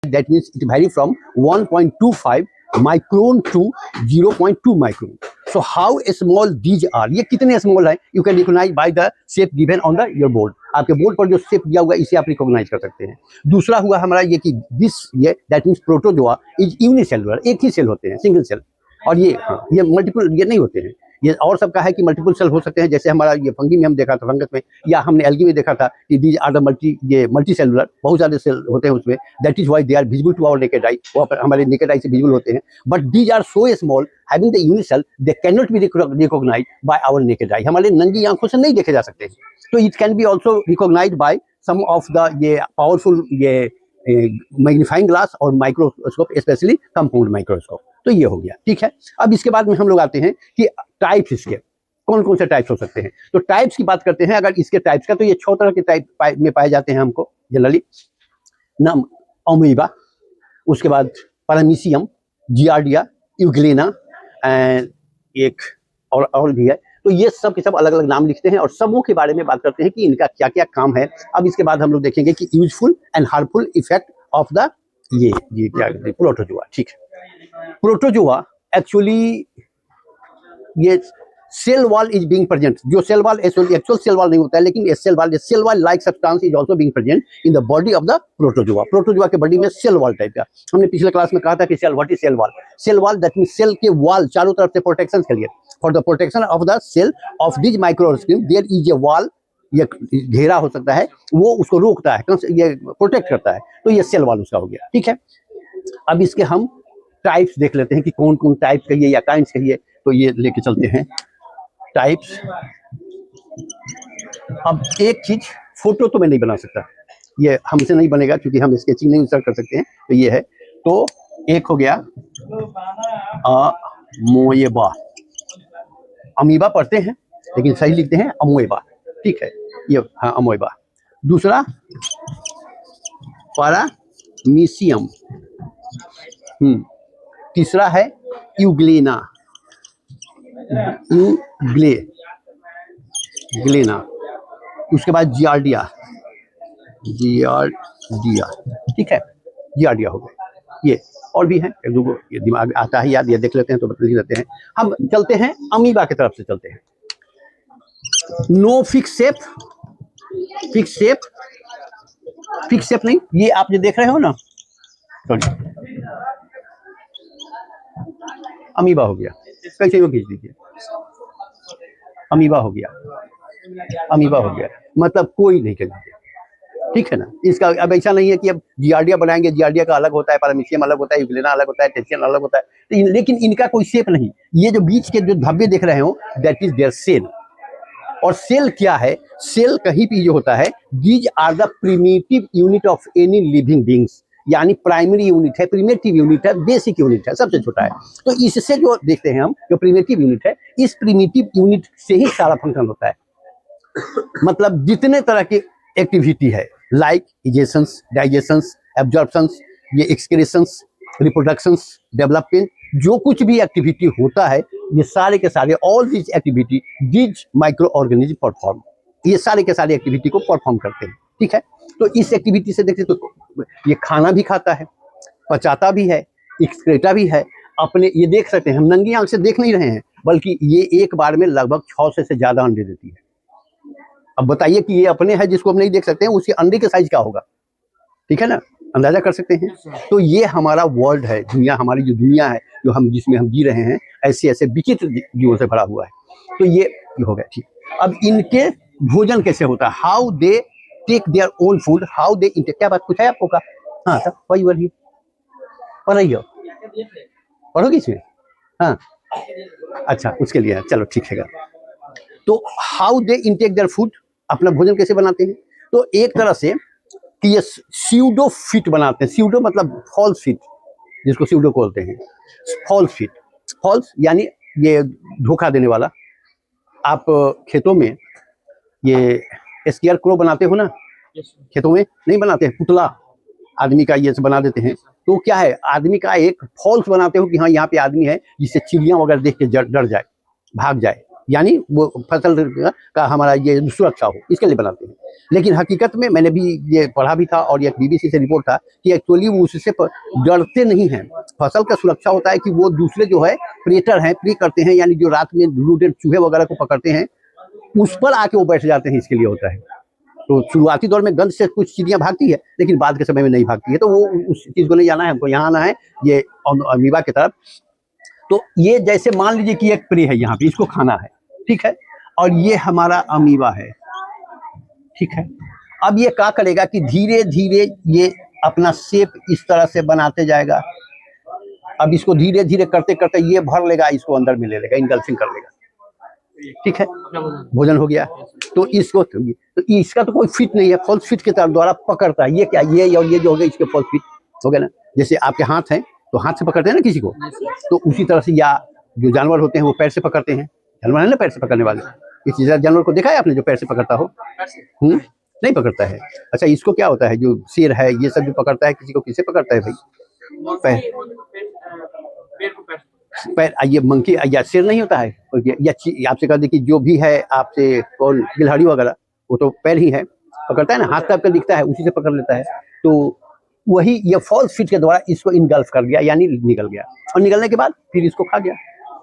that means it vary from 1.25 micron to 0.2 micron. So how small these are, ये कितने small है, you can recognize by the shape given on the your board. आपके board पर जो shape दिया हुआ है इसे आप रिकॉग्नाइज कर सकते हैं। दूसरा हुआ हमारा ये कि दिस ये that means protozoa is unicellular, एक ही सेल होते हैं, सिंगल सेल। और ये ये मल्टीपल ये नहीं होते हैं। ये और सबका है कि मल्टीपल सेल हो सकते हैं, जैसे हमारा ये फंगी में हम देखा था, फंगस में या हमने एल्गी में देखा था कि these are the multicellular, बहुत सारे सेल होते हैं उसमें। That is why they are visible to our naked eye, वो हमारे नेकेड आई से विजिबल होते हैं। But these are so small having the unicell they can not be recognise by our naked eye, हमारे नंगी आंखों से नहीं देखे जा सकते। तो it can be also recognise by some of the ये पावरफुल ये मैग्नीफाइंग ग्लास और माइक्रोस्कोप, स्पेशली कंपाउंड माइक्रोस्कोप। तो ये हो गया, ठीक है। अब इसके बाद में हम लोग आते हैं कि टाइप्स इसके कौन कौन से टाइप्स हो सकते हैं। तो टाइप्स की बात करते हैं अगर इसके टाइप्स का, तो ये 6 तरह के टाइप में पाए जाते हैं हमको जनरली। नाम अमीबा, उसके बाद पैरामीशियम, जियार्डिया, यूग्लेना एंड एक और भी है। तो ये सब के सब अलग अलग नाम लिखते हैं और सबों के बारे में बात करते हैं कि इनका क्या क्या काम है। अब इसके बाद हम लोग देखेंगे कि useful and harmful effect of the ये क्या कहते हैं प्रोटोजोआ, ठीक है। प्रोटोजोआ एक्चुअली ये cell wall is being present, जो cell wall actual cell wall नहीं होता है, लेकिन cell wall like substance is also being present in the body of the protozoa. Protozoa के बॉडी में सेल वॉल टाइप का, हमने पिछले क्लास में कहा था कि cell what is cell wall. Cell wall that means cell के वॉल चारों तरफ से प्रोटेक्शन के लिए, for the protection of the cell of this microorganism there is a wall, ये घेरा हो सकता है, वो उसको रोकता है, ये प्रोटेक्ट करता है। तो ये सेल वॉल उसका हो गया, ठीक है। अब इसके हम टाइप्स देख लेते हैं कि कौन कौन टाइप कहिए या काइंड्स कहिए, तो ये लेके चलते हैं टाइप्स। अब एक चीज, फोटो तो मैं नहीं बना सकता, ये हमसे नहीं बनेगा क्योंकि हम स्केचिंग नहीं कर सकते हैं। तो ये है, तो एक हो गया अमोएबा, अमीबा पढ़ते हैं लेकिन सही लिखते हैं अमोएबा, ठीक है, ये हाँ अमोएबा। दूसरा पैरामीशियम, तीसरा है यूग्लेना, ग्लेना। उसके बाद जियार्डिया, ठीक है, जियार्डिया हो गया। ये और भी हैं, एक दो ये दिमाग आता है याद, ये देख लेते हैं तो बता लेते हैं। हम चलते हैं अमीबा की तरफ से चलते हैं। नो फिक्स शेप नहीं, ये आप जो देख रहे हो ना, अमीबा हो गया, कैसे वो खींच दीजिए, अमीबा हो गया मतलब कोई नहीं कर दीजिए, ठीक है ना। इसका अब ऐसा नहीं है कि अब जियार्डिया बनाएंगे, जियार्डिया का अलग होता है, पैरामीशियम अलग होता है, यूग्लेना अलग होता है, टेसियन अलग होता है, तो लेकिन इनका कोई शेप नहीं। ये जो बीच के जो धब्बे देख रहे हो दैट इज देयर सेल। और सेल क्या है, सेल कहीं भी जो होता है, these are the primitive unit of any living beings, यानी प्राइमरी यूनिट है, प्रिमिटिव यूनिट है, बेसिक यूनिट है, सबसे छोटा है। तो इससे जो देखते हैं हम, जो प्रिमिटिव यूनिट है, इस प्रिमिटिव यूनिट से ही सारा फंक्शन होता है। मतलब जितने तरह की एक्टिविटी है, लाइक इजेशंस, डाइजेशंस, एब्जॉर्प्शंस, ये एक्सक्रीशंस, रिप्रोडक्शंस, डेवलपमेंट, जो कुछ भी एक्टिविटी होता है, ये सारे के सारे all this activity this micro organism perform, ये सारे के सारे एक्टिविटी को परफॉर्म करते हैं, ठीक है। तो इस एक्टिविटी से देखते तो ये खाना भी खाता है, पचाता भी है, एक्सक्रेटा भी है, अपने ये देख सकते हैं, हम नंगी आंख से देख नहीं रहे हैं, बल्कि ये एक बार में लगभग 6 से ज़्यादा अंडे देती है। अब बताइए कि ये अपने है जिसको हम नहीं देख सकते हैं, उसके अंडे के साइज क्या होगा, ठीक है ना, अंदाजा कर सकते हैं। तो ये हमारा वर्ल्ड है, दुनिया, हमारी जो दुनिया है, जो हम जिसमें हम जी रहे हैं, ऐसे ऐसे विचित्र जीवों से भरा हुआ है। तो ये हो गया, ठीक। अब इनके भोजन कैसे होता है, how they take their own food, how they intake, क्या बात पूछा है आपको का, हाँ तब वही वाली पढ़ रही हो, पढ़ोगी इसमें, हाँ अच्छा उसके लिए, चलो ठीक है। तो how they intake their food, अपना भोजन कैसे बनाते हैं। तो एक तरह से कि ये स्यूडो फिट बनाते हैं, स्यूडो मतलब फॉल्स फिट, जिसको स्यूडो बोलते हैं, फॉल्स फिट, फॉल्स यानी ये धोखा देने वाला। आप खेतों में ये स्केयर क्रो बनाते हो ना, खेतों में नहीं बनाते हैं, पुतला आदमी का ये बना देते हैं। तो क्या है, आदमी का एक फॉल्स बनाते हो कि हाँ यहाँ पे आदमी है, जिससे चिड़िया वगैरह देख के डर जाए, भाग जाए, यानी वो फसल का हमारा ये सुरक्षा हो, इसके लिए बनाते हैं। लेकिन हकीकत में मैंने भी ये पढ़ा भी था और ये बीबीसी से रिपोर्ट था कि एक्चुअली वो उससे डरते नहीं हैं। फसल का सुरक्षा होता है कि वो दूसरे जो है प्रेटर हैं, प्रे करते हैं, यानी जो रात में रोडेंट चूहे वगैरह को पकड़ते हैं उस पर आके वो बैठ जाते हैं, इसके लिए होता है। तो शुरुआती दौर में गंध से कुछ चिड़ियाँ भागती है, लेकिन बाद के समय में नहीं भागती है। तो वो उस चीज़ को नहीं जाना है हमको, यहाँ आना है ये अमीबा की तरफ। तो ये जैसे मान लीजिए कि एक प्रे है यहाँ पे, इसको खाना है, ठीक है, और ये हमारा अमीबा है, ठीक है। अब ये क्या करेगा कि धीरे धीरे ये अपना शेप इस तरह से बनाते जाएगा। अब इसको धीरे धीरे करते करते ये भर लेगा, इसको अंदर में ले लेगा, इनगल्फिंग कर लेगा, ठीक है, भोजन हो गया। तो इसको तो इसका तो कोई फिट नहीं है, फॉल्स फिट के द्वारा पकड़ता है। ये क्या, ये और ये जो हो गया इसके फॉल्स फिट हो गया ना। जैसे आपके हाथ हैं तो हाथ से पकड़ते हैं ना किसी को, तो उसी तरह से या जो जानवर होते हैं वो पैर से पकड़ते हैं। जानवर है ना पैर से पकड़ने वाले, इस जानवर को देखा है आपने जो पैर से पकड़ता हो? नहीं पकड़ता है। अच्छा, इसको क्या होता है, जो शेर है ये सब जो पकड़ता है किसी को, किससे पकड़ता है भाई? पैर, पैर। ये मंकी या शेर नहीं होता है, या आपसे कह दे कि जो भी है आपसे कौन गिलहरी वगैरह, वो तो पैर ही है, पकड़ता है ना, हाथ टाइप का दिखता है उसी से पकड़ लेता है। तो वही ये फॉल्स फिट के द्वारा इसको इनगल्फ कर दिया, यानी निकल गया, और निकलने के बाद फिर इसको खा गया।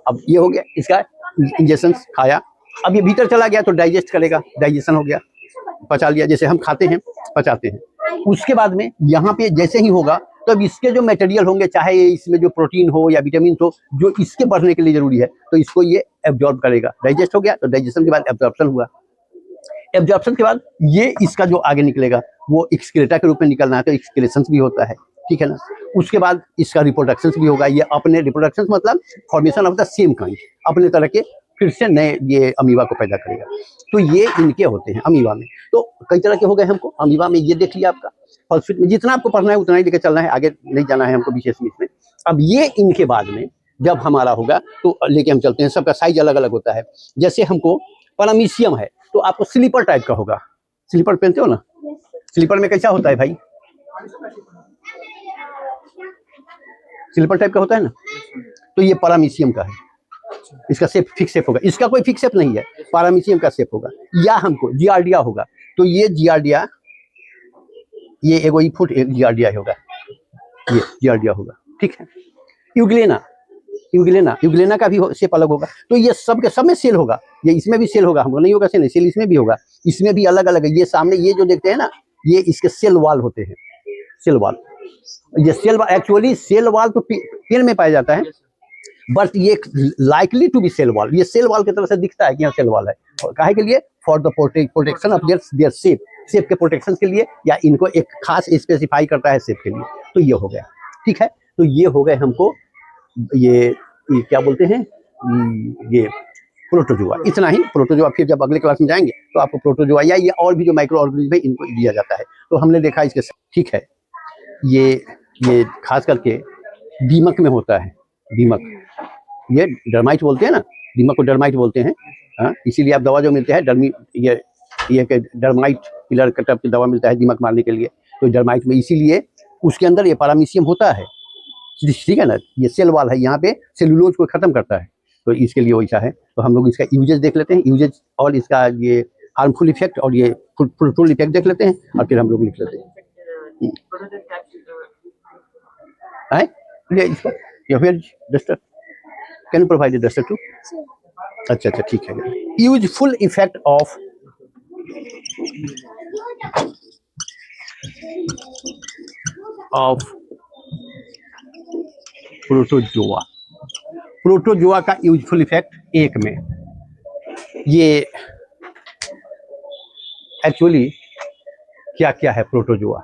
अब ये हो गया इसका इंजेक्शन खाया, अब ये भीतर चला गया तो डाइजेस्ट करेगा, डाइजेशन हो गया, पचा लिया, जैसे हम खाते हैं पचाते हैं। उसके बाद में यहाँ पे जैसे ही होगा तो अब इसके जो मटेरियल होंगे, चाहे इसमें जो प्रोटीन हो या विटामिन हो, जो इसके बढ़ने के लिए जरूरी है, तो इसको ये एब्जॉर्ब करेगा। डाइजेस्ट हो गया तो डाइजेशन के बाद एब्जॉर्प्शन हुआ, एब्जॉर्प्शन के बाद ये इसका जो आगे निकलेगा वो एक्सक्रेटा के रूप में निकलना है, तो एक्सक्रेशन भी होता है, ठीक है ना। उसके बाद इसका रिप्रोडक्शन भी होगा, ये अपने रिप्रोडक्शन मतलब formation of the same kind, अपने तरह के फिर से नए ये अमीबा को पैदा करेगा। तो ये इनके होते हैं अमीबा में। तो कई तरह के हो गए हमको अमीबा में, ये देख लिया आपका फॉल्स में। जितना आपको पढ़ना है उतना ही लेकर चलना है, आगे नहीं जाना है हमको विशेष में इसमें। अब ये इनके बाद में जब हमारा होगा तो लेके हम चलते हैं, सबका साइज अलग अलग होता है। जैसे हमको पैरामीशियम है तो आपको स्लीपर टाइप का होगा, स्लीपर पहनते हो ना, स्लीपर में कैसा होता है भाई, स्लीपर टाइप का होता है ना, तो ये पैरामीशियम का है। इसका शेप फिक्स शेप होगा, इसका कोई फिक्स शेप नहीं है, पैरामीशियम का शेप होगा। या हमको जियार्डिया होगा, तो ये जियार्डिया, ये एगो फुट जियार्डिया होगा, ये जियार्डिया होगा, ठीक है। यूग्लेना, यूग्लेना, यूग्लेना का भी शेप अलग होगा। तो ये सब के सब में सेल होगा, ये इसमें भी सेल होगा, हमको नहीं होगा सेल, सेल इसमें भी होगा, इसमें भी अलग अलग है। ये सामने ये जो देखते हैं ना, ये इसके सेल वाल होते हैं, सेल वाल। ये cell wall actually cell wall तो पेड़ में पाया जाता है, बट ये likely to be cell wall, ये सेल वाल की तरह से दिखता है कि यहाँ सेल वाल है। काहे के लिए? For the protection of their shape, shape के प्रोटेक्शन के लिए, या इनको एक खास स्पेसिफाई करता है शेप के लिए। तो ये हो गया, ठीक है। तो ये हो गए हमको ये क्या बोलते हैं, ये प्रोटोजोआ। इतना ही प्रोटोजोआ, फिर जब अगले क्लास में जाएंगे तो आपको प्रोटोजोआ या ये और भी जो माइक्रो ऑर्गेनिज्म है इनको दिया जाता है। तो हमने देखा इसके, ठीक है। ये खास करके दीमक में होता है, दीमक, ये डर्माइट बोलते हैं ना, दीमक को डर्माइट बोलते हैं। हाँ, इसीलिए आप दवा जो मिलते हैं डर्मी, ये डर्माइट किलर टाइप की दवा मिलता है दीमक मारने के लिए, तो डर्माइट में इसीलिए उसके अंदर ये पैरामीशियम होता है, ठीक है ना। ये सेल वाल है, यहाँ पे सेलुलोज को खत्म करता है, तो इसके लिए वैसा है। तो हम लोग इसका यूजेज देख लेते हैं, यूजेज और इसका ये हार्मफुल इफेक्ट और ये फ्रूटफुल इफेक्ट देख लेते हैं, और फिर हम लोग लिख लेते हैं। Duster, can you provide duster to? अच्छा, ठीक है। Useful effect of protozoa, protozoa का यूजफुल इफेक्ट एक में, ये एक्चुअली क्या क्या है प्रोटोजोआ।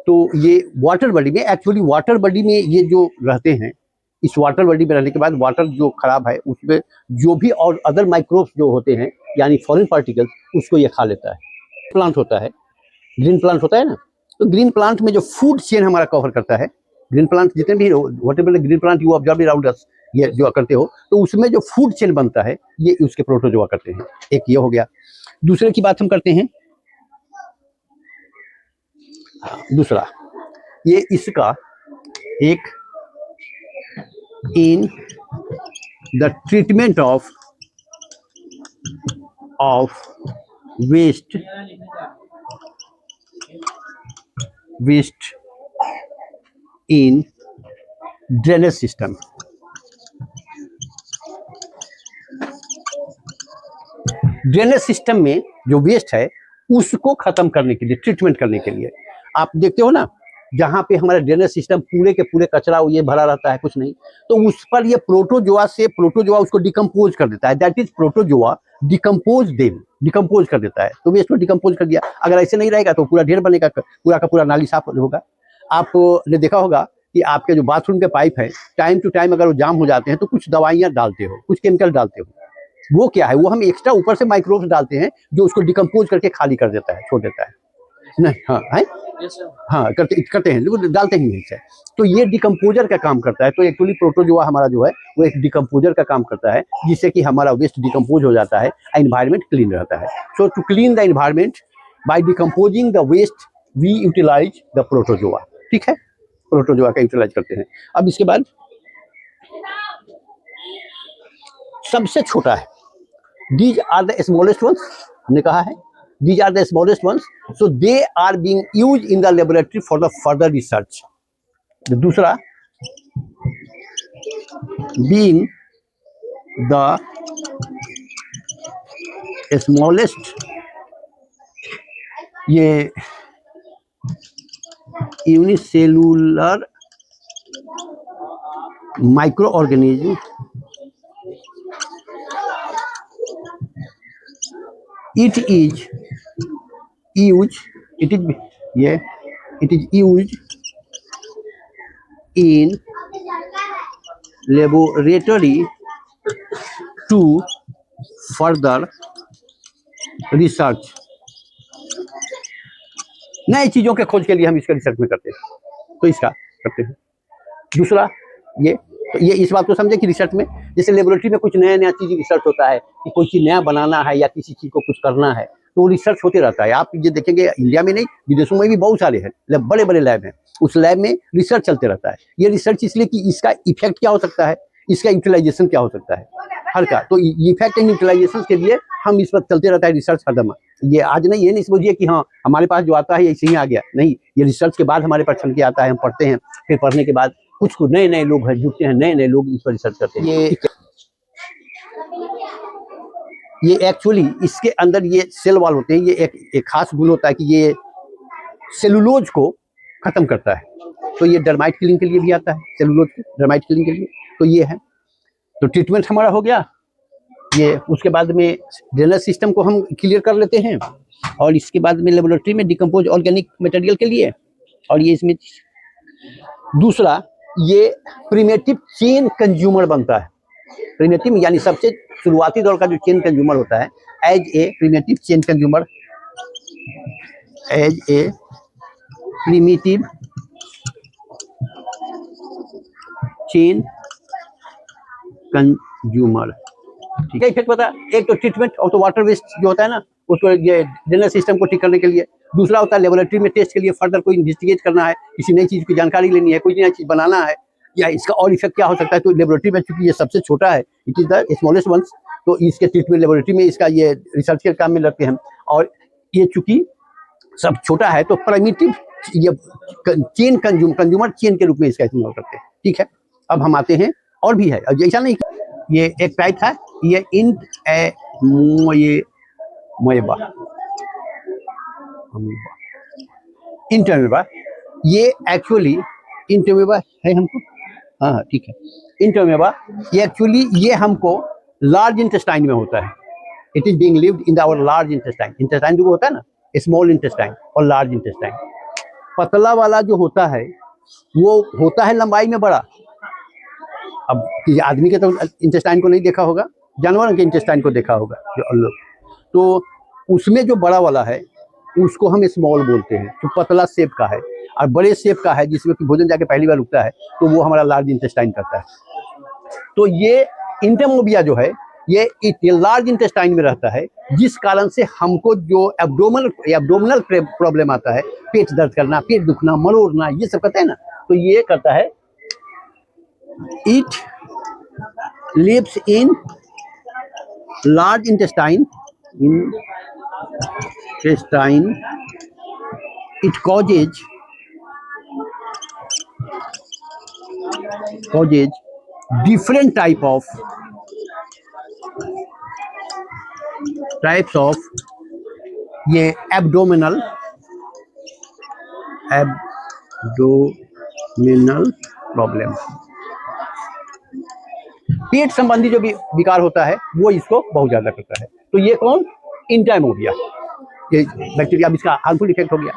तो ये वाटर बॉडी में, एक्चुअली वाटर बॉडी में ये जो रहते हैं, इस वाटर बॉडी में रहने के बाद वाटर जो खराब है उसमें जो भी और अदर माइक्रोब्स जो होते हैं, यानी फॉरेन पार्टिकल्स, उसको ये खा लेता है। प्लांट होता है, ग्रीन प्लांट होता है ना, तो ग्रीन प्लांट में जो फूड चेन हमारा कवर करता है, ग्रीन प्लांट जितने भी whatever green plant you observe around us, ये जो करते हो, तो उसमें जो फूड चेन बनता है ये उसके प्रोटोजोआ करते हैं। एक ये हो गया। दूसरे की बात हम करते हैं, दूसरा ये इसका एक in the treatment of of waste in drainage system. Drainage system में जो वेस्ट है उसको खत्म करने के लिए, ट्रीटमेंट करने के लिए, आप देखते हो ना जहाँ पे हमारा ड्रेनेज सिस्टम पूरे के पूरे कचरा ये भरा रहता है, कुछ नहीं, तो उस पर ये प्रोटोजोआ उसको डिकम्पोज कर देता है। दैट इज प्रोटोजोआ डिकम्पोज कर देता है। तो वेस्ट को डिकम्पोज कर दिया। अगर ऐसे नहीं रहेगा तो पूरा ढेर बनेगा, पूरा का पूरा नाली साफ होगा। आपने देखा होगा कि आपके जो बाथरूम के पाइप है, टाइम टू टाइम अगर वो जाम हो जाते हैं तो कुछ दवाइयाँ डालते हो, कुछ केमिकल डालते हो। वो क्या है, वो हम एक्स्ट्रा ऊपर से माइक्रोब्स डालते हैं जो उसको डिकम्पोज करके खाली कर देता है, छोड़ देता है। नहीं, हाँ है, हाँ करते हैं, लेकिन डालते ही नहीं है। तो ये डिकम्पोजर का काम करता है। तो एक्चुअली प्रोटोजोआ हमारा जो है वो एक डिकम्पोजर का काम करता है, जिससे कि हमारा वेस्ट डिकम्पोज हो जाता है, एनवायरमेंट क्लीन रहता है। So to clean the environment by decomposing the waste we utilize the protozoa. ठीक है, प्रोटोजोआ का यूटिलाइज करते हैं। अब इसके बाद सबसे छोटा है, these are the smallest ones, हमने कहा है these are the smallest ones, so they are being used in the laboratory for the further research. दूसरा, being the smallest, ये unicellular microorganism, it is used in laboratory to further research. नई चीजों के खोज के लिए हम इसका रिसर्च में करते हैं, तो इसका करते हैं। दूसरा ये, तो ये इस बात को समझे कि रिसर्च में जैसे लेबोरेटरी में कुछ नया नया चीज रिसर्च होता है कि कोई चीज नया बनाना है या किसी चीज को कुछ करना है, तो रिसर्च होते रहता है। आप ये देखेंगे इंडिया में नहीं, विदेशों में भी बहुत सारे हैं बड़े बड़े लैब हैं, उस लैब में रिसर्च चलते रहता है। ये रिसर्च इसलिए कि इसका इफेक्ट क्या हो सकता है, इसका यूटिलाइजेशन क्या हो सकता है हर का, तो इफेक्ट एंड यूटिलाइजेशन के लिए हम इस पर चलते रहता है रिसर्च हरदम। ये आज नहीं, ये नहीं समझिए कि हाँ हमारे पास जो आता है ऐसे ही आ गया, नहीं, ये रिसर्च के बाद हमारे पास चल के आता है, हम पढ़ते हैं, फिर पढ़ने के बाद कुछ नए नए लोग जुड़ते हैं, नए नए लोग इस पर रिसर्च करते हैं। ये एक्चुअली इसके अंदर ये सेल वॉल होते हैं, ये एक खास गुण होता है कि ये सेलुलोज को खत्म करता है। तो ये डर्माइट किलिंग के लिए भी आता है, सेलुलोज डर्माइट किलिंग के लिए। तो ये है, तो ट्रीटमेंट हमारा हो गया ये। उसके बाद में ड्रेनेज सिस्टम को हम क्लियर कर लेते हैं, और इसके बाद में लेबोरेटरी में डिकम्पोज ऑर्गेनिक मटेरियल के लिए, और ये इसमें दूसरा ये प्रिमेटिव चेन कंज्यूमर बनता है। प्रिमेटिव यानी सबसे शुरुआती दौर का जो चेन कंज्यूमर होता है, as a primitive chain consumer, as a primitive chain consumer. ठीक है, इफेक्ट पता, एक तो ट्रीटमेंट और तो वाटर वेस्ट जो होता है ना, उसको ये ड्रेनेज सिस्टम को ठीक करने के लिए। दूसरा होता है लेबोरेटरी में टेस्ट के लिए, फर्दर कोई इन्वेस्टिगेट करना है, किसी नई चीज की जानकारी लेनी है, कोई नई चीज बनाना है, या इसका और इफेक्ट क्या हो सकता है। तो लेबोरेटरी में चूंकि ये सबसे छोटा है, it is the smallest ones, तो इसके ट्रीटमेंट लेबोरेटरी में इसका ये रिसर्च के काम में लगते हैं। और ये चूंकि सब छोटा है तो प्राइमिटिव ये चेन कंज्यूमर चेन के रूप में इसका इस्तेमाल करते हैं। ठीक है, अब हम आते हैं, और भी है, ऐसा नहीं, ये एक टाइप है, ये इंटरमेबा, ये एक्चुअली इंटरमेबा है हमको, हाँ ठीक है, इंटरमेबा ये एक्चुअली ये हमको लार्ज इंटेस्टाइन में होता है। It is being lived in our large intestine. Intestine जो होता है ना, स्मॉल इंटेस्टाइन और लार्ज इंटेस्टाइन। पतला वाला जो होता है वो होता है लंबाई में बड़ा। अब आदमी के तो इंटेस्टाइन को नहीं देखा होगा, जानवर के इंटेस्टाइन को देखा होगा जो लोग, तो उसमें जो बड़ा वाला है उसको हम स्मॉल बोलते हैं, जो पतला शेप का है। और बड़े शेप का है जिसमें कि भोजन जाके पहली बार रुकता है, तो वो हमारा लार्ज इंटेस्टाइन करता है। तो ये इंटरमोबिया जो है ये लार्ज इंटेस्टाइन में रहता है, जिस कारण से हमको जो एब्डोमिनल प्रॉब्लम आता है, पेट दर्द करना, पेट दुखना, मरोड़ना, ये सब करता है ना, तो ये करता है। It lives in large intestine, it causes different types of ये abdominal प्रॉब्लम। पेट संबंधी जो भी विकार होता है वो इसको बहुत ज्यादा करता है। तो ये कौन, इन टाइम हो गया, ये बैक्टीरिया, इसका हार्मफुल इफेक्ट हो गया।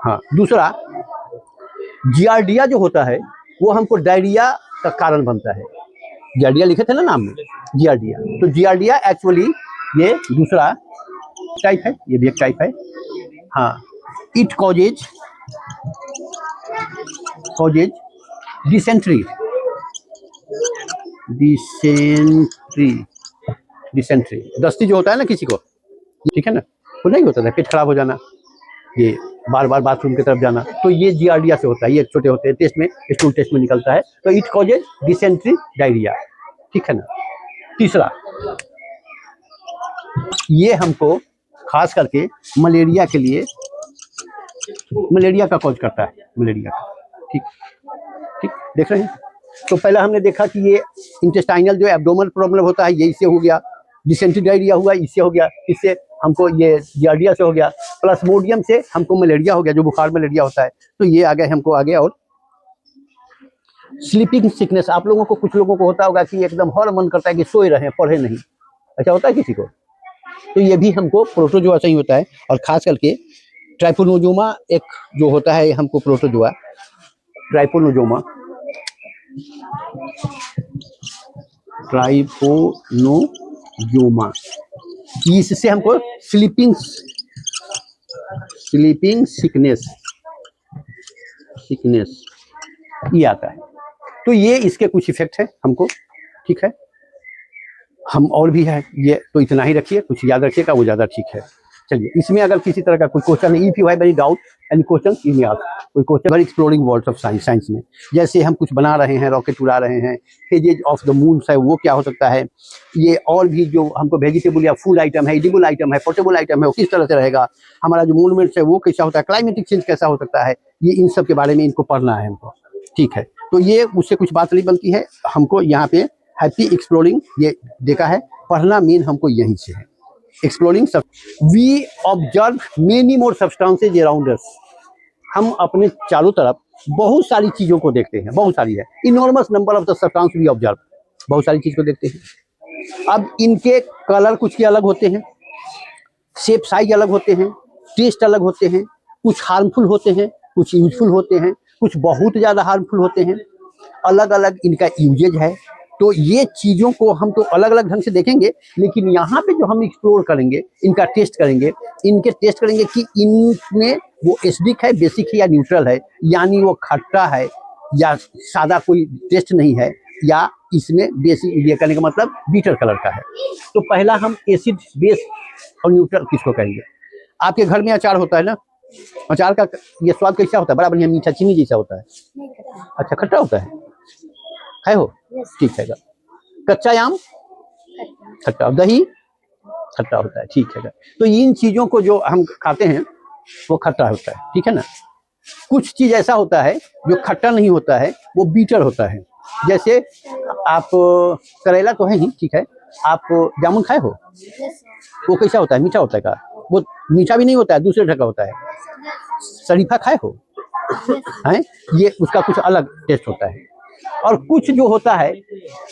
हाँ, दूसरा जियार्डिया जो होता है वो हमको डायरिया का कारण बनता है। जियार्डिया लिखे थे ना नाम में, जियार्डिया। तो जियार्डिया एक्चुअली ये दूसरा टाइप है, ये भी एक टाइप है। हाँ, इट कॉजेज डिसेंट्री, दस्ती जो होता है ना किसी को, ठीक है ना, वो नहीं होता था, पेट खराब हो जाना, ये बार बार बाथरूम की तरफ जाना, तो ये जियार्डिया से होता है। ये छोटे होते हैं, टेस्ट में, स्टूल टेस्ट में निकलता है। तो इट कॉजेज डिसेंट्री, डायरिया, ठीक है ना। तीसरा, ये हमको खास करके मलेरिया के लिए, मलेरिया का कॉज करता है, मलेरिया का, ठीक ठीक देख रहे हैं। तो पहला हमने देखा कि ये इंटेस्टाइनल जो एब्डोमिनल प्रॉब्लम होता है ये इससे हो गया, डिसेंट्री डायरिया हुआ इससे हो गया, इससे हमको ये जियार्डिया से हो गया, प्लाज्मोडियम से हमको मलेरिया हो गया, जो बुखार मलेरिया होता है। तो ये आ गया हमको, आ गया। और स्लीपिंग सिकनेस, आप लोगों को, कुछ लोगों को होता होगा कि एकदम हर मन करता है कि सोए रहे, पढ़े नहीं, ऐसा होता है किसी को, तो ये भी हमको प्रोटोजोआ से ही होता है। और खास करके ट्राइपोनोजोमा एक जो होता है हमको प्रोटोजोआ, ट्राइपोनोजोमा इससे हमको स्लीपिंग सिकनेस ये आता है। तो ये इसके कुछ इफेक्ट है हमको, ठीक है। हम और भी है, ये तो इतना ही रखिए, कुछ याद रखिएगा वो ज़्यादा ठीक है। चलिए, इसमें अगर किसी तरह का कोई क्वेश्चन है, if you have any doubt any question you may ask, कोई question exploring world of science में, जैसे हम कुछ बना रहे हैं, रॉकेट उड़ा रहे हैं, फेजेज ऑफ द मून है, वो क्या हो सकता है, ये और भी जो हमको वेजिटेबल या फूड आइटम है, एडिबल आइटम है, पोर्टेबल आइटम है, वो किस तरह से रहेगा, हमारा जो मूवमेंट्स है वो कैसा होता है, क्लाइमेटिक चेंज कैसा हो सकता है, ये इन सब के बारे में इनको पढ़ना है हमको, ठीक है। तो ये उससे कुछ बात नहीं बनती है, हमको यहाँ पे हैप्पी एक्सप्लोरिंग ये देखा है, पढ़ना मेन हमको यहीं से है। Exploring, we observe many more substances around us, हम अपने चारों तरफ बहुत सारी चीजों को देखते हैं, बहुत सारी है, enormous number of the substance we observe, बहुत सारी चीज को देखते हैं। अब इनके कलर कुछ के अलग होते हैं, शेप साइज अलग होते हैं, टेस्ट अलग होते हैं, कुछ हार्मफुल होते हैं, कुछ यूजफुल होते हैं, कुछ बहुत ज़्यादा हार्मफुल होते हैं, अलग अलग इनका यूजेज है। तो ये चीज़ों को हम तो अलग अलग ढंग से देखेंगे, लेकिन यहाँ पे जो हम एक्सप्लोर करेंगे, इनका टेस्ट करेंगे, इनके टेस्ट करेंगे कि इनमें वो एसिडिक है, बेसिक है या न्यूट्रल है, यानी वो खट्टा है या सादा कोई टेस्ट नहीं है, या इसमें बेसिक, ये करने का मतलब बीटर कलर का है। तो पहला हम एसिड, बेस और न्यूट्रल किसको कहेंगे। आपके घर में अचार होता है ना, अचार का ये स्वाद कैसा होता है, बड़ा बढ़िया मीठा चीनी जैसा होता है, अच्छा खट्टा होता है, खाए हो, ठीक है। कच्चा आम खट्टा, दही खट्टा होता है, ठीक है। तो इन चीजों को जो हम खाते हैं वो खट्टा होता है, ठीक है ना। कुछ चीज ऐसा होता है जो खट्टा नहीं होता है, वो बीटर होता है। जैसे आप करेला तो है ही, ठीक है, आप जामुन खाए हो, वो कैसा होता है, मीठा होता है का, वो मीठा भी नहीं होता है, दूसरे ढंग का होता है। शरीफा खाए हो, हैं, ये उसका कुछ अलग टेस्ट होता है। और कुछ जो होता है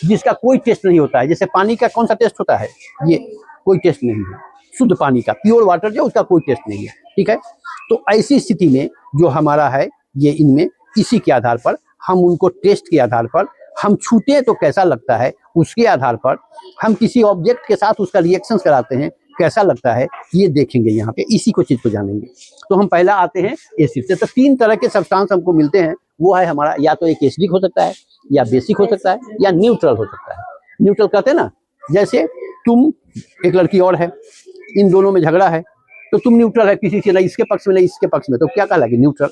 जिसका कोई टेस्ट नहीं होता है, जैसे पानी का कौन सा टेस्ट होता है, ये कोई टेस्ट नहीं है, शुद्ध पानी का, प्योर वाटर जो, उसका कोई टेस्ट नहीं है, ठीक है। तो ऐसी स्थिति में जो हमारा है ये, इनमें इसी के आधार पर हम उनको टेस्ट के आधार पर, हम छूते तो कैसा लगता है उसके आधार पर, हम किसी ऑब्जेक्ट के साथ उसका रिएक्शन कराते हैं कैसा लगता है, ये देखेंगे यहाँ पे, इसी को चीज को जानेंगे। तो हम पहला आते हैं एसिड से। तो तीन तरह के सब्सटेंस हमको मिलते हैं, वो है हमारा, या तो एक एसिडिक हो सकता है, या बेसिक हो सकता है, या न्यूट्रल हो सकता है। न्यूट्रल कहते हैं ना, जैसे तुम, एक लड़की और है, इन दोनों में झगड़ा है, तो तुम न्यूट्रल है, किसी से नहीं इसके पक्ष में नहीं इसके पक्ष में, तो क्या कहलाएगी, न्यूट्रल,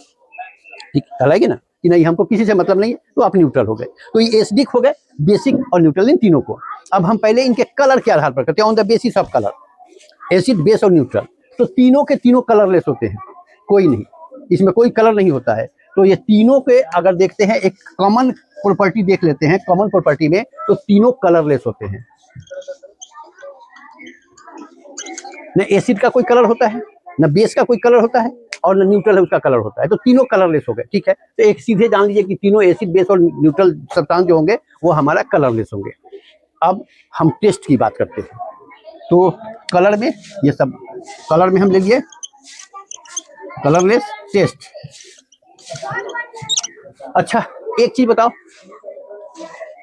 ठीक कहलाएगी ना, कि नहीं हमको किसी से मतलब नहीं है, तो आप न्यूट्रल हो गए। तो ये एसिडिक हो गए, बेसिक और न्यूट्रल, इन तीनों को। अब हम पहले इनके कलर के आधार पर करते हैं, on the basis of colour, acid, base और न्यूट्रल। तो तीनों के तीनों कलरलेस होते हैं, कोई नहीं, इसमें कोई कलर नहीं होता है। तो ये तीनों के अगर देखते हैं, एक कॉमन प्रॉपर्टी देख लेते हैं, कॉमन प्रॉपर्टी में तो तीनों कलरलेस होते हैं। न एसिड का कोई कलर होता है, न बेस का कोई कलर होता है, और न न्यूट्रल है उसका कलर होता है, तो तीनों कलरलेस हो गए। ठीक है, तो एक सीधे जान लीजिए कि तीनों एसिड, बेस और न्यूट्रल सब्सटेंस जो होंगे वो हमारा कलरलेस होंगे। अब हम टेस्ट की बात करते हैं। तो कलर में ये सब, कलर में हम ले लिए कलरलेस टेस्ट। अच्छा, एक चीज बताओ,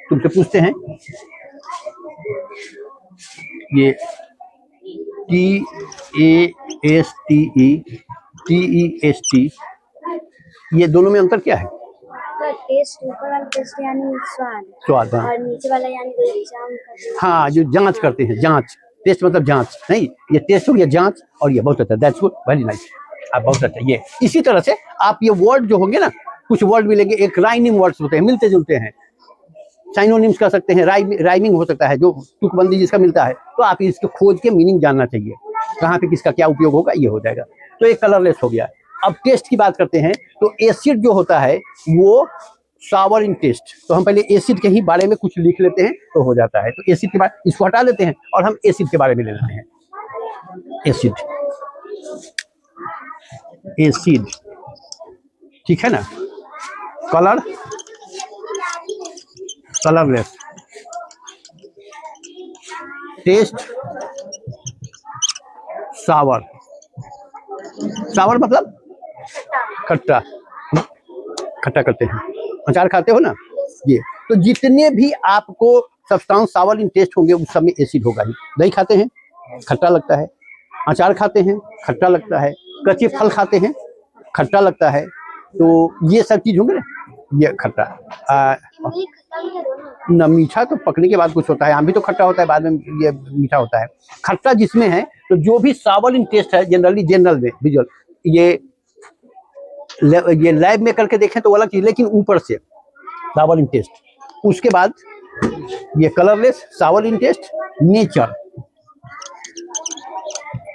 तुमसे पूछते हैं, ये TASTE ये दोनों में अंतर क्या है? टेस्ट, ऊपर वाला टेस्ट यानी स्वाद, स्वाद, हाँ। और नीचे वाला यानी हाँ, जो जांच करते हैं, जांच, टेस्ट मतलब जांच, नहीं, ये टेस्ट हो गया जांच, और ये बहुत अच्छा, दैट्स गुड, वेरी नाइस, आप बहुत अच्छा। ये इसी तरह से आप ये वर्ड जो होंगे ना, कुछ वर्ड मिलेंगे, एक राइमिंग वर्ड्स होते हैं, मिलते जुलते हैं, साइनोनिम्स कर सकते हैं, राइमिंग हो सकता है, जो तुकबंदी जिसका मिलता है, तो आप इसको खोज के मीनिंग जानना चाहिए, कहाँ पे किसका क्या उपयोग होगा, ये हो जाएगा। तो ये कलरलेस हो गया। अब टेस्ट की बात करते हैं, तो एसिड जो होता है वो सावर इन टेस्ट। तो हम पहले एसिड के ही बारे में कुछ लिख लेते हैं तो हो जाता है। तो एसिड के बारे, इसको हटा लेते हैं और हम एसिड के बारे में ले लेते हैं। एसिड, एसिड, ठीक है ना। कलर, कलरलेस, टेस्ट, सावर, सावर मतलब खट्टा, खट्टा करते हैं, अचार खाते हो ना, ये। तो जितने भी आपको सब्सटेंस सावर इन टेस्ट होंगे उस सब में एसिड होगा ही। दही खाते हैं, खट्टा लगता है, अचार खाते हैं, खट्टा लगता है, कच्चे फल खाते हैं, खट्टा लगता है, तो ये सब चीज होंगे ना, ये खट्टा। न मीठा तो पकने के बाद कुछ होता है, आम भी तो खट्टा होता है, बाद में ये मीठा होता है। खट्टा जिसमें है, तो जो भी सावर इन टेस्ट है, जनरली जनरल में विजुअल, ये लैब में करके देखें तो अलग चीज, लेकिन ऊपर से सावर इन टेस्ट। उसके बाद ये कलरलेस, सावर इन टेस्ट, नेचर,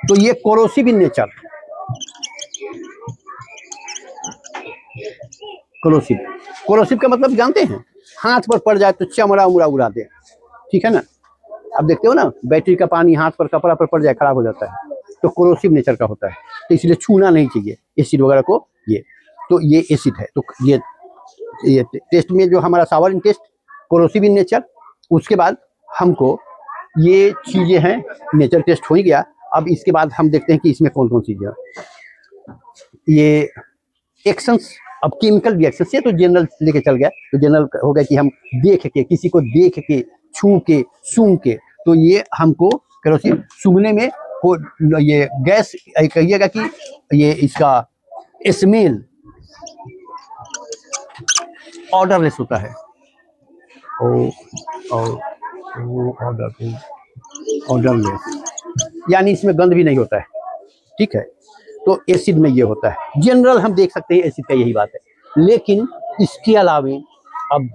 तो ये corrosive in nature, corrosive. Corrosive का मतलब जानते हैं, हाथ पर पड़ जाए तो चमड़ा उमड़ा उड़ा दे, ठीक है ना। अब देखते हो ना, बैटरी का पानी हाथ पर, कपड़ा पर पड़ जाए खराब हो जाता है, तो कोरोसिव नेचर का होता है, तो इसलिए छूना नहीं चाहिए एसिड वगैरह को। ये तो ये एसिड है, तो ये टेस्ट में जो हमारा सावर इन टेस्ट, कोरोसिव इन नेचर। उसके बाद हमको ये चीजें हैं, नेचर टेस्ट हो ही गया। अब इसके बाद हम देखते हैं कि इसमें कौन कौन चीजें हैं। ये एक्शंस, अब केमिकल रिएक्शन से तो जनरल लेके चल गया, तो जनरल हो गया कि हम देख के, किसी को देख के, छू के, सूंघ के, तो ये हमको केरोसिन, सूंघने में हो, ये गैस कहिएगा कि ये इसका स्मेल ऑर्डरलेस होता है, ऑर्डरलेस, यानी इसमें गंध भी नहीं होता है, ठीक है। तो एसिड में ये होता है, जनरल हम देख सकते हैं एसिड का यही बात है। लेकिन इसके अलावे अब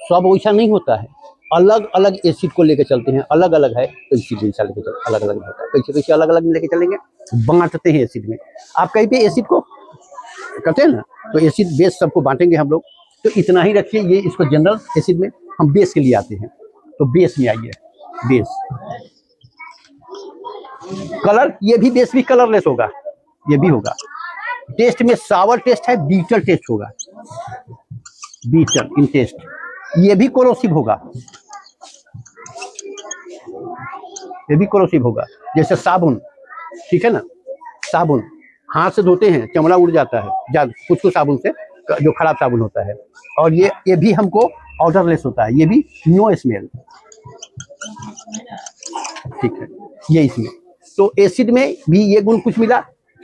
सब वैसा नहीं होता है, अलग अलग एसिड को लेकर चलते हैं, अलग अलग है तो एसिड वैसा लेके चलते, अलग अलग होता है, कैसे कैसे अलग अलग लेके चलेंगे, बांटते हैं एसिड में। आप कहीं पे एसिड को करते हैं ना, तो एसिड बेस सबको बांटेंगे हम लोग। तो इतना ही रखिए, ये इसको जनरल एसिड में हम बेस के लिए आते हैं, तो बेस में आइए, बेस। कलर, ये भी बेस भी कलरलेस होगा, ये भी होगा। टेस्ट में सावर टेस्ट है, बीटर टेस्ट होगा, बीटर इन टेस्ट, ये भी कोरोसिव होगा, ये भी कोरोसिव होगा। जैसे साबुन, ठीक है ना, साबुन हाथ से धोते हैं, चमड़ा उड़ जाता है कुछ कुछ साबुन से, जो खराब साबुन होता है। और ये भी हमको ऑर्डरलेस होता है, ये भी नो स्मेल, ठीक है, ये इसमें। तो एसिड में भी ये गुण कुछ मिला,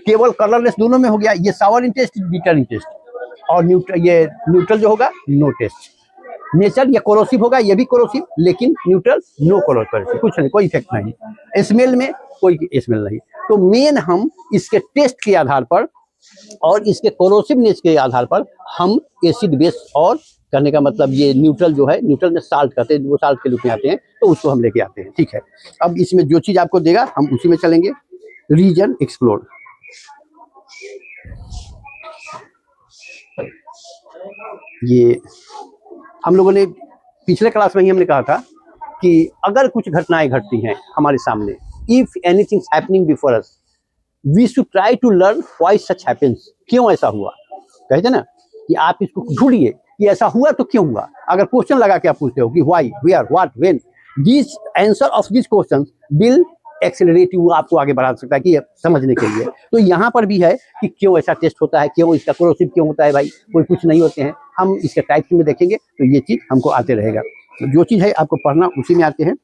केवल कलरलेस दोनों में हो गया, ये सावर इन टेस्ट, बीटर इन टेस्ट। और न्यूट्रल जो होगा, नो टेस्ट। नेचर ये कोरोसिव होगा, ये भी कोरोसिव, लेकिन न्यूट्रल नो कोरोसिव, कुछ नहीं, कोई इफेक्ट नहीं, स्मेल में कोई स्मेल नहीं। तो मेन हम इसके टेस्ट के आधार पर और इसके कोरोसिवनेस के आधार पर हम एसिड बेस और करने का मतलब ये न्यूट्रल जो है, न्यूट्रल में साल्ट कहते हैं, वो साल्ट के रूप में आते हैं, तो उसको हम लेके आते हैं। ठीक है, अब इसमें जो चीज़ आपको देगा हम उसी में चलेंगे। रीजन एक्सप्लोर, ये हम लोगों ने पिछले क्लास में ही हमने कहा था कि अगर कुछ घटनाएं घटती हैं हमारे सामने, if anything happening before us, we should try to learn why such happens, क्यों ऐसा हुआ। कहते ना कि आप इसको ढूंढिए कि ऐसा हुआ तो क्यों हुआ। अगर क्वेश्चन लगा के आप पूछते हो कि why, where, what, when, this answer of this questions will accelerate you, आपको आगे बढ़ा सकता है कि समझने के लिए। तो यहाँ पर भी है कि क्यों ऐसा टेस्ट होता है, क्यों इसका कोरोसिव क्यों होता है, भाई कोई कुछ नहीं होते हैं। हम इसके टाइप्स में देखेंगे तो ये चीज़ हमको आते रहेगा। जो चीज़ है आपको पढ़ना उसी में आते हैं।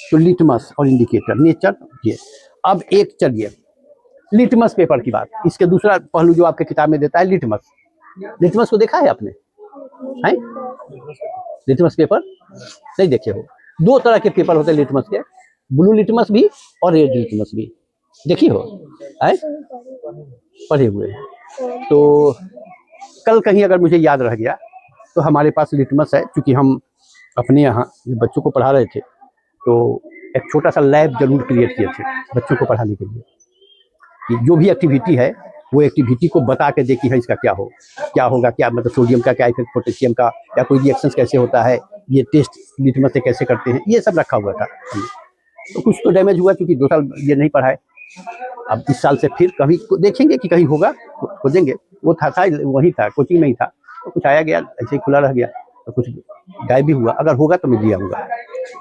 तो लिटमस और इंडिकेटर, नेचर ये। अब एक चलिए लिटमस पेपर की बात, इसके दूसरा पहलू जो आपके किताब में देता है लिटमस। लिटमस को देखा है आपने? है लिटमस पेपर नहीं देखे हो? दो तरह के पेपर होते हैं लिटमस के, ब्लू लिटमस भी और रेड लिटमस भी। देखी हो? है पढ़े हुए हैं। तो कल कहीं अगर मुझे याद रह गया तो हमारे पास लिटमस है, क्योंकि हम अपने यहाँ बच्चों को पढ़ा रहे थे तो एक छोटा सा लैब जरूर क्रिएट किए थे बच्चों को पढ़ाने के लिए, कि जो भी एक्टिविटी है वो एक्टिविटी को बता के देखी है इसका क्या होगा, क्या मतलब सोडियम का क्या इफेक्ट, पोटेशियम का, या कोई रिएक्शन कैसे होता है, ये टेस्ट लिटमस से कैसे करते हैं, ये सब रखा हुआ था। तो कुछ तो डैमेज हुआ क्योंकि 2 साल ये नहीं पढ़ाए। अब इस साल से फिर कभी देखेंगे कि कहीं होगा, खोजेंगे। वो था वही था, कोचिंग में ही था, तो कुछ आया गया ऐसे ही खुला रह गया, तो कुछ गायब भी हुआ। अगर होगा तो मैं ले आऊँगा,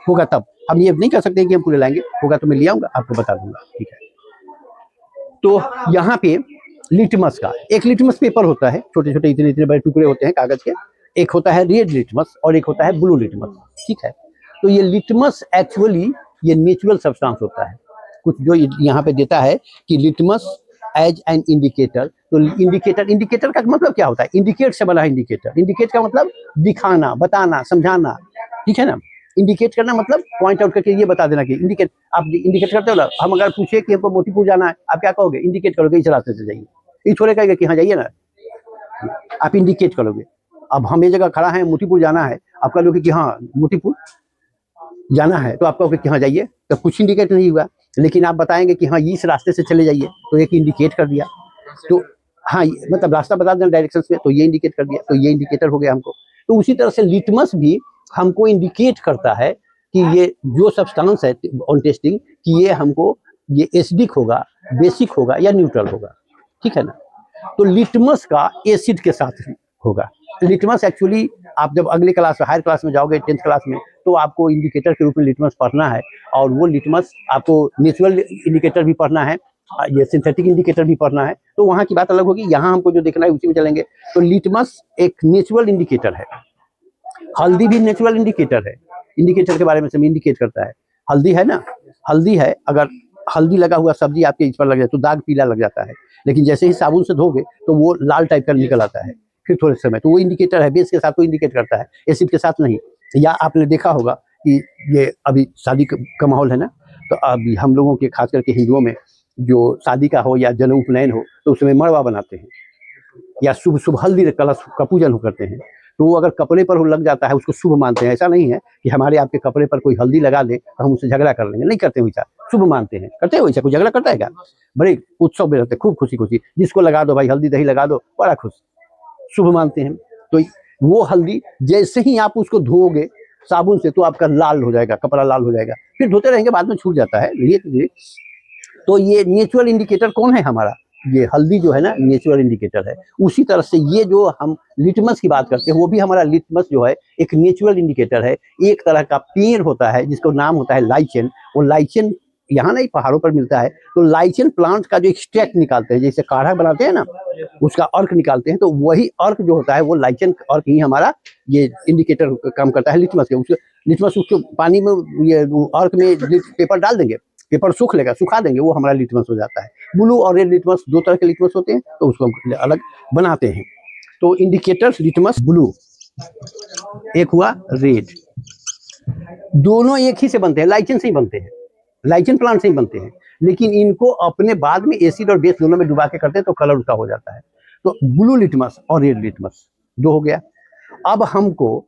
होगा तब। हम ये नहीं कह सकते कि हम पूरे लाएंगे, होगा तो मैं ले आऊँगा, आपको बता दूंगा। ठीक है, तो यहाँ पे लिटमस का एक लिटमस पेपर होता है, छोटे छोटे इतने इतने बड़े टुकड़े होते हैं कागज के। एक होता है रेड लिटमस और एक होता है ब्लू लिटमस। ठीक है, तो ये लिटमस एक्चुअली ये नेचुरल सब्सटेंस होता है। कुछ जो यहाँ पे देता है कि लिटमस एज एन इंडिकेटर। तो इंडिकेटर का मतलब क्या होता है? इंडिकेट से बना है इंडिकेटर। इंडिकेट का मतलब दिखाना, बताना, समझाना। ठीक है ना, इंडिकेट करना मतलब पॉइंट आउट करके ये बता देना कि इंडिकेट, आप इंडिकेट करते हो ना। हम अगर पूछे कि हमको मोतीपुर जाना है, आप क्या कहोगे? इंडिकेट करोगे, इस रास्ते से जाइए। ये थोड़े कहेगा कि हाँ जाइए ना, आप इंडिकेट करोगे। अब हम ये जगह खड़ा है, मोतीपुर जाना है, आप कहोगे कि हाँ मोतीपुर जाना है, तो आप कहोगे कि हाँ जाइए, तो कुछ इंडिकेट नहीं हुआ। लेकिन आप बताएंगे कि हाँ इस रास्ते से चले जाइए, तो एक इंडिकेट कर दिया। तो हाँ मतलब रास्ता बता देना डायरेक्शन में, तो ये इंडिकेट कर दिया, तो ये इंडिकेटर हो गया हमको। तो उसी तरह से लिटमस भी हमको इंडिकेट करता है कि ये जो सब्सटेंस है ऑन टेस्टिंग, कि ये हमको ये एसिडिक होगा, बेसिक होगा या न्यूट्रल होगा। ठीक है ना, तो लिटमस का एसिड के साथ होगा। लिटमस एक्चुअली आप जब अगले क्लास में, हायर क्लास में जाओगे 10th क्लास में, तो आपको इंडिकेटर के रूप में लिटमस पढ़ना है। और वो लिटमस आपको नेचुरल इंडिकेटर भी पढ़ना है, ये सिंथेटिक इंडिकेटर भी पढ़ना है। तो वहाँ की बात अलग होगी, यहाँ हमको जो देखना है उसी में चलेंगे। तो लिटमस एक नेचुरल इंडिकेटर है। हल्दी भी नेचुरल इंडिकेटर है। इंडिकेटर के बारे में सब इंडिकेट करता है। हल्दी है ना, हल्दी है, अगर हल्दी लगा हुआ सब्जी आपके इस पर लग जाए तो दाग पीला लग जाता है, लेकिन जैसे ही साबुन से धोगे तो वो लाल टाइप का निकल आता है फिर थोड़े समय। तो वो इंडिकेटर है, बेस के साथ वो इंडिकेट करता है, एसिड के साथ नहीं। या आपने देखा होगा कि ये अभी शादी का माहौल है ना, तो अभी हम लोगों के खास करके हिंदुओं में जो शादी का हो या जनेऊ उपनयन हो, तो उसमें मड़वा बनाते हैं या शुभ शुभ हल्दी कलश का पूजन करते हैं। तो वो अगर कपड़े पर लग जाता है उसको शुभ मानते हैं। ऐसा नहीं है कि हमारे आपके कपड़े पर कोई हल्दी लगा दे तो हम उससे झगड़ा कर लेंगे, नहीं करते वैसा, शुभ मानते हैं। करते हैं वैसा? कोई झगड़ा करता है क्या? बड़े उत्सव में रहते, खूब खुशी खुशी, जिसको लगा दो भाई हल्दी दही लगा दो, बड़ा खुश, शुभ मानते हैं। तो वो हल्दी जैसे ही आप उसको धोओगे साबुन से तो आपका लाल हो जाएगा, कपड़ा लाल हो जाएगा, फिर धोते रहेंगे बाद में छूट जाता है धीरे। तो ये नेचुरल इंडिकेटर कौन है हमारा? ये हल्दी जो है ना, नेचुरल इंडिकेटर है। उसी तरह से ये जो हम लिटमस की बात करते हैं, वो भी हमारा लिटमस जो है एक नेचुरल इंडिकेटर है। एक तरह का पेड़ होता है जिसको नाम होता है लाइचेन। वो लाइचेन यहाँ नहीं पहाड़ों पर मिलता है। तो लाइचेन प्लांट का जो एक्सट्रैक्ट निकालते हैं, जैसे काढ़ा बनाते हैं ना, उसका अर्क निकालते हैं, तो वही अर्क जो होता है वो लाइचेन अर्क ही हमारा ये इंडिकेटर काम करता है लिटमस के। उसको लिटमस उसको पानी में ये अर्क में पेपर डाल देंगे, पेपर सूख लेगा, सुखा देंगे, वो हमारा लिटमस हो जाता है। ब्लू और रेड लिटमस दो तरह के लिटमस होते हैं, तो उसको हम अलग बनाते हैं। तो इंडिकेटर्स लिटमस ब्लू, एक हुआ रेड, दोनों एक ही से बनते हैं, लाइचेन से ही बनते हैं, लाइचेन प्लांट से ही बनते हैं। लेकिन इनको अपने बाद में एसिड और बेस दोनों में डुबा के करते हैं तो कलर उसका हो जाता है। तो ब्लू लिटमस और रेड लिटमस दो हो गया। अब हमको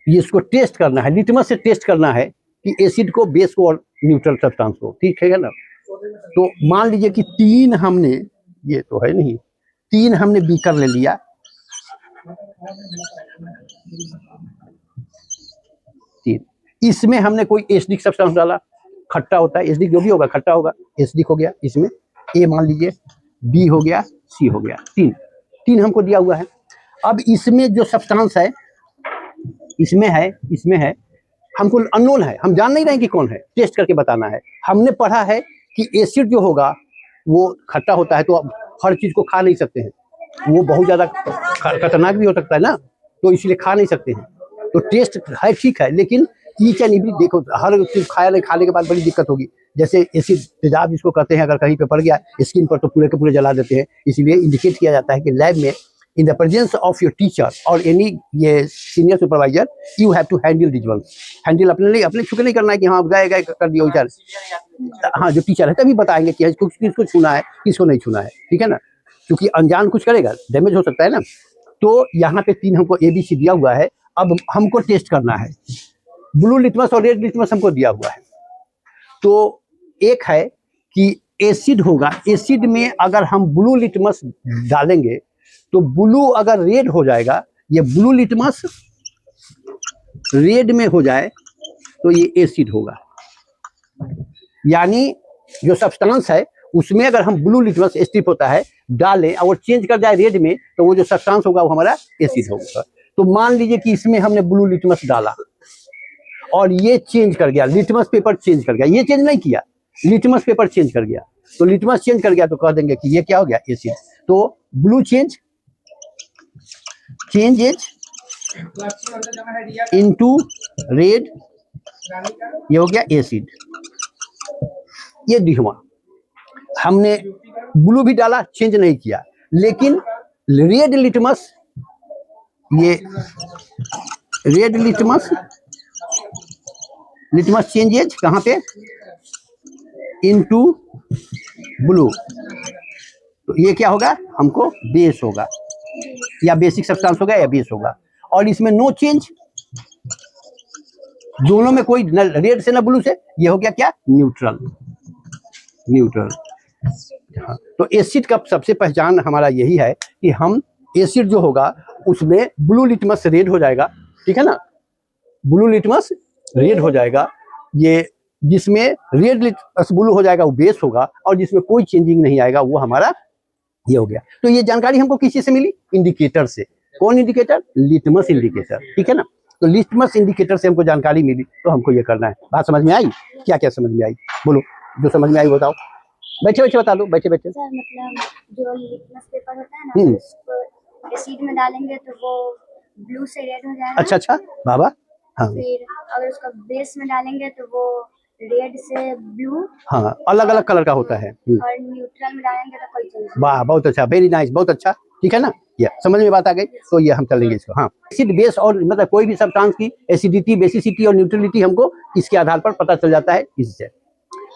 इसको टेस्ट करना है, लिटमस से टेस्ट करना है कि एसिड को, बेस को और न्यूट्रल सब्सटेंस को, ठीक है ना। तो मान लीजिए कि 3 हमने, ये तो है नहीं, 3 हमने बीकर ले लिया, इसमें हमने कोई एसिडिक सब्सटेंस डाला, खट्टा होता है, एसिडिक जो भी होगा खट्टा होगा, एसिडिक हो गया, इसमें ए मान लीजिए, बी हो गया, सी हो गया, 3 हमको दिया हुआ है। अब इसमें जो सब्सटेंस है, इसमें है, हमको अननोन है, हम जान नहीं रहे कि कौन है, टेस्ट करके बताना है। हमने पढ़ा है कि एसिड जो होगा वो खट्टा होता है, तो अब हर चीज को खा नहीं सकते हैं, वो बहुत ज्यादा खतरनाक भी हो सकता है ना, तो इसलिए खा नहीं सकते हैं। तो टेस्ट है, ठीक है, लेकिन ईच एंड एवरी, देखो हर चीज खाने के बाद बड़ी दिक्कत होगी। जैसे एसिड तेजाब जिसको कहते हैं, अगर कहीं पे पड़ गया स्किन पर तो पूरे के पूरे जला देते हैं। इसलिए इंडिकेट किया जाता है कि लैब में in the presence of your teacher और एनी ये senior supervisor, you have to handle this one. Handle अपने छुके नहीं करना है कि हाँ गए कर दिया उचार, हाँ जो टीचर है तभी बताएंगे कि किसको छूना है, किसको नहीं छूना है, ठीक है ना, क्योंकि अनजान कुछ करेगा डैमेज हो सकता है ना। तो यहाँ पे 3 हमको ABC दिया हुआ है। अब हमको टेस्ट करना है, ब्लू लिटमस और रेड लिटमस हमको दिया हुआ है। तो एक है कि एसिड होगा, एसिड में अगर हम ब्लू लिटमस डालेंगे तो ब्लू अगर रेड हो जाएगा, ये ब्लू लिटमस रेड में हो जाए तो ये एसिड होगा। यानी जो सब्सटेंस है उसमें अगर हम ब्लू लिटमस स्ट्रिप होता है डालें और चेंज कर जाए रेड में, तो वो जो सब्सटेंस होगा वो हमारा एसिड होगा। तो मान लीजिए कि इसमें हमने ब्लू लिटमस डाला और ये चेंज कर गया, लिटमस पेपर चेंज कर गया, ये चेंज नहीं किया, लिटमस पेपर चेंज कर गया, तो लिटमस चेंज कर गया तो कह देंगे कि ये क्या हो गया, एसिड। तो blue change is into red, ये हो गया एसिड। ये दिखवा, हमने ब्लू भी डाला, चेंज नहीं किया, लेकिन रेड लिटमस, ये रेड लिटमस चेंजेज कहाँ पे, इनटू ब्लू, तो ये क्या होगा, हमको बेस होगा, या बेसिक सब्सटेंस होगा या बेस होगा। और इसमें नो चेंज, दोनों में कोई न रेड से ना ब्लू से, ये हो गया क्या, न्यूट्रल। हाँ, तो एसिड का सबसे पहचान हमारा यही है कि हम एसिड जो होगा उसमें ब्लू लिटमस रेड हो जाएगा, ठीक है ना, ब्लू लिटमस रेड हो जाएगा, ये जिसमें रेड लिटमस ब्लू हो जाएगा वो बेस होगा, और जिसमें कोई चेंजिंग नहीं आएगा वो हमारा ये हो गया। तो ये जानकारी हमको किसी से मिली, इंडिकेटर से। कौन इंडिकेटर, लिटमस इंडिकेटर, ठीक है ना। तो लिटमस इंडिकेटर से हमको जानकारी मिली, तो हमको ये करना है। बात समझ में आई, क्या क्या समझ में आई, बोलो जो समझ में आई बताओ, बैठे बता दो, बैठे। सर मतलब जो लिटमस पेपर होता है ना, उसको एसिड में डालेंगे तो वो ब्लू से रेड हो जाएगा। अच्छा बाबा, हाँ। फिर अगर उसको बेस में डालेंगे तो वो रेड से ब्लू, हाँ, अलग अलग कलर का होता है। और न्यूट्रल में डालेंगे तो कोई चेंज। वाह, बहुत अच्छा, वेरी नाइस, बहुत अच्छा, ठीक है ना, ये समझ में बात आ गई। तो ये हम चलेंगे इसको। हाँ, एसिड बेस और मतलब कोई भी सब्सटेंस की एसिडिटी, बेसिसिटी और न्यूट्रलिटी हमको इसके आधार पर पता चल जाता है। इससे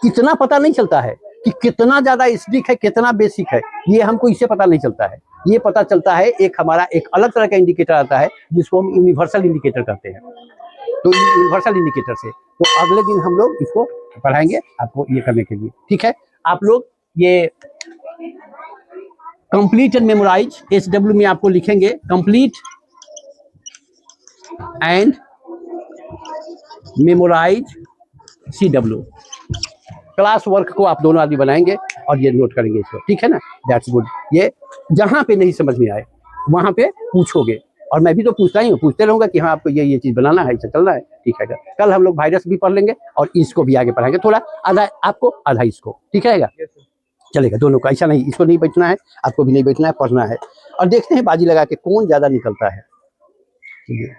इतना पता नहीं चलता है कि कितना ज्यादा एसिडिक है, कितना बेसिक है, ये हमको इससे पता नहीं चलता है। ये पता चलता है एक हमारा एक अलग तरह का इंडिकेटर आता है जिसको हम यूनिवर्सल इंडिकेटर कहते हैं। तो यूनिवर्सल इंडिकेटर से तो अगले दिन हम लोग इसको पढ़ाएंगे आपको ये करने के लिए, ठीक है। आप लोग ये कंप्लीट एंड मेमोराइज, SW में आपको लिखेंगे complete and memorise CW। Class work को आप दोनों आदमी बनाएंगे और ये नोट करेंगे इसको, ठीक है ना, दैट्स गुड। ये जहाँ पे नहीं समझ में आए वहाँ पे पूछोगे, और मैं भी तो पूछता ही हूँ, पूछते रहूँगा कि हाँ आपको ये चीज़ बनाना है, इसे चलना है, ठीक है। कल हम लोग वायरस भी पढ़ लेंगे और इसको भी आगे पढ़ाएंगे, थोड़ा आधा आपको आधा इसको, ठीक रहेगा, चलेगा दोनों का, ऐसा नहीं इसको नहीं बैठना है, आपको भी नहीं बैठना है, पढ़ना है, और देखते हैं बाजी लगा के कौन ज़्यादा निकलता है, ठीक है।